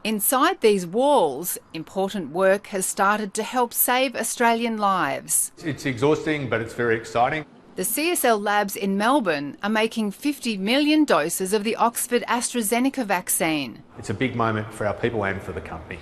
Inside these walls, important work has started to help save Australian lives. It's exhausting, but it's very exciting. The CSL labs in Melbourne are making 50 million doses of the Oxford AstraZeneca vaccine. It's a big moment for our people and for the company.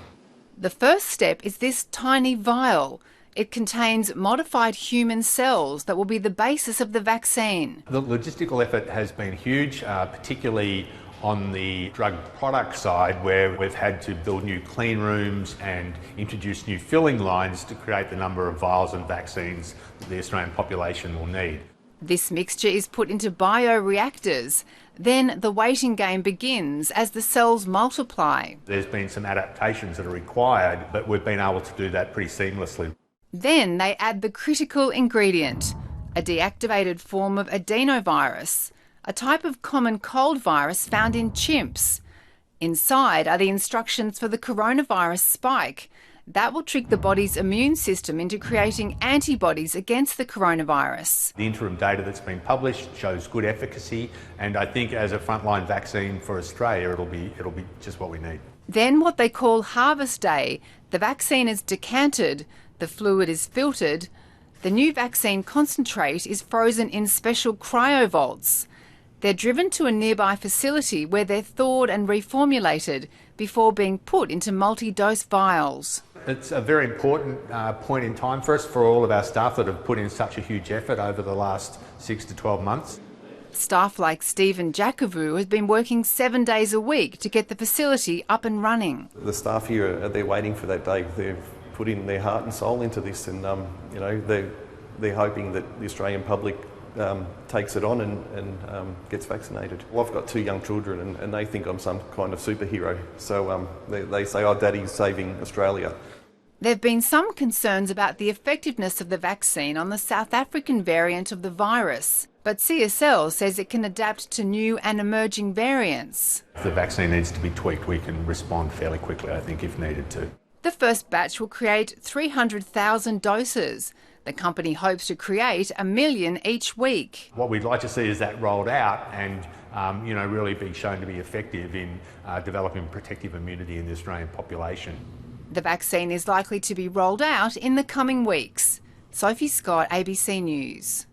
The first step is this tiny vial. It contains modified human cells that will be the basis of the vaccine. The logistical effort has been huge, particularly on the drug product side, where we've had to build new clean rooms and introduce new filling lines to create the number of vials and vaccines that the Australian population will need. This mixture is put into bioreactors. Then the waiting game begins as the cells multiply. There's been some adaptations that are required, but we've been able to do that pretty seamlessly. Then they add the critical ingredient, a deactivated form of adenovirus, a type of common cold virus found in chimps. Inside are the instructions for the coronavirus spike. That will trick the body's immune system into creating antibodies against the coronavirus. The interim data that's been published shows good efficacy, and I think as a frontline vaccine for Australia, it'll be just what we need. Then what they call harvest day. The vaccine is decanted, the fluid is filtered. The new vaccine concentrate is frozen in special cryovaults. They're driven to a nearby facility where they're thawed and reformulated before being put into multi-dose vials. It's a very important point in time for us, for all of our staff that have put in such a huge effort over the last 6 to 12 months. Staff like Stephen Jakovu has been working 7 days a week to get the facility up and running. The staff here, they're waiting for that day. They've put in their heart and soul into this, and they're hoping that the Australian public takes it on and gets vaccinated. Well, I've got 2 young children and they think I'm some kind of superhero. So they say, "Oh, Daddy's saving Australia." There have been some concerns about the effectiveness of the vaccine on the South African variant of the virus, but CSL says it can adapt to new and emerging variants. If the vaccine needs to be tweaked, we can respond fairly quickly, I think, if needed to. The first batch will create 300,000 doses. The company hopes to create 1 million each week. What we'd like to see is that rolled out and really be shown to be effective in developing protective immunity in the Australian population. The vaccine is likely to be rolled out in the coming weeks. Sophie Scott, ABC News.